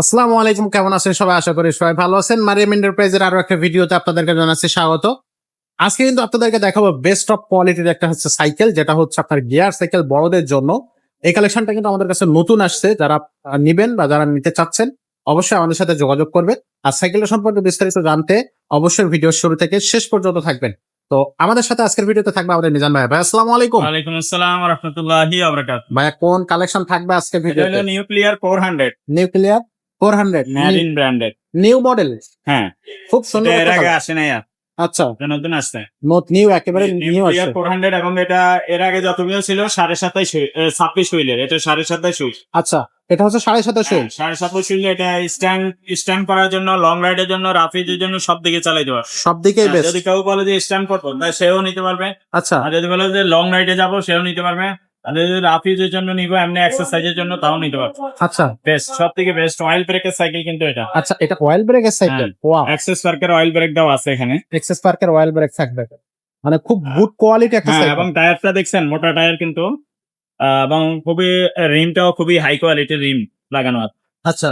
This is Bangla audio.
আসসালামু আলাইকুম, কেমন আছেন সবাই? আশা করি সবাই ভালো আছেন। মারিয়াম এন্টারপ্রাইজের আরো একটা ভিডিওতে আপনাদেরকে জানাচ্ছি স্বাগত। আজকে কিন্তু আপনাদেরকে দেখাবো বেস্ট অফ কোয়ালিটির একটা হচ্ছে সাইকেল, যেটা হচ্ছে আপনার গিয়ার সাইকেল বড়দের জন্য। এই কালেকশনটা কিন্তু আমাদের কাছে নতুন আসছে। যারা নিবেন বা যারা নিতে চাচ্ছেন অবশ্যই আমাদের সাথে যোগাযোগ করবেন। আর সাইকেলটা সম্পর্কে বিস্তারিত জানতে অবশ্যই ভিডিওর শুরু থেকে শেষ পর্যন্ত থাকবেন। তো আমাদের সাথে আজকের ভিডিওতে থাকবে আমাদের মিজান ভাই। ভাই আসসালামু আলাইকুম। ওয়ালাইকুম আসসালাম ওয়া রাহমাতুল্লাহি ওয়া বারাকাতুহু। ভাইয়া কোন কালেকশন থাকবে আজকে এটা ভিডিওতে? হলো নিউক্লিয়ার 400 নিউক্লিয়ার 400 ম্যারিন ব্র্যান্ডের। New model. হ্যাঁ, খুব এটা সুন্দর এর একটা আগে colour। আসে নাই আর। আচ্ছা, এটা নতুন আসছে। নিউ একেবারে নিউ নিউক্লিয়ার আসছে। 400 এবং এটা এর আগে যতগুলো ছিল 27.5 হুইলের, এটা 27.5 হুইল। আচ্ছা, এটা হচ্ছে 27.5 হ্যাঁ, 27.5 হুইল। এটা স্ট্যান্ড করার জন্য, লং রাইডের জন্য, রাফিজের জন্য সব দিকে চালাইতে পারবে। সব দিকেই বেস্ট। যদি কেউ বলে যে স্ট্যান্ড করবো, তাহলে সেও নিতে পারবে। আচ্ছা আর যদি বলে যে লং রাইডে যাবো, সেও নিতে পারবে। আর যদি রাফিজের জন্য নিবো, এমনি এক্সারসাইজের জন্য, তাও নিতে পারবে। আচ্ছা বেস্ট, সব থেকে বেস্ট অয়েল ব্রেকের সাইকেল কিন্তু এটা। আচ্ছা, এটা অয়েল ব্রেকের সাইকেল। ওয়াও, অ্যাক্সেস পার্কের অয়েল ব্রেক দেওয়া আছে এখানে। এক্সেস পার্কের অয়েল ব্রেক থাকবে, মানে খুব গুড কোয়ালিটি একটা হ্যাঁ, সাইকেল। এবং টায়ারটা দেখছেন, মোটা টায়ার কিন্তু। এবং খুবই রিমটাও খুবই হাই কোয়ালিটির রিম লাগানো আছে। আচ্ছা,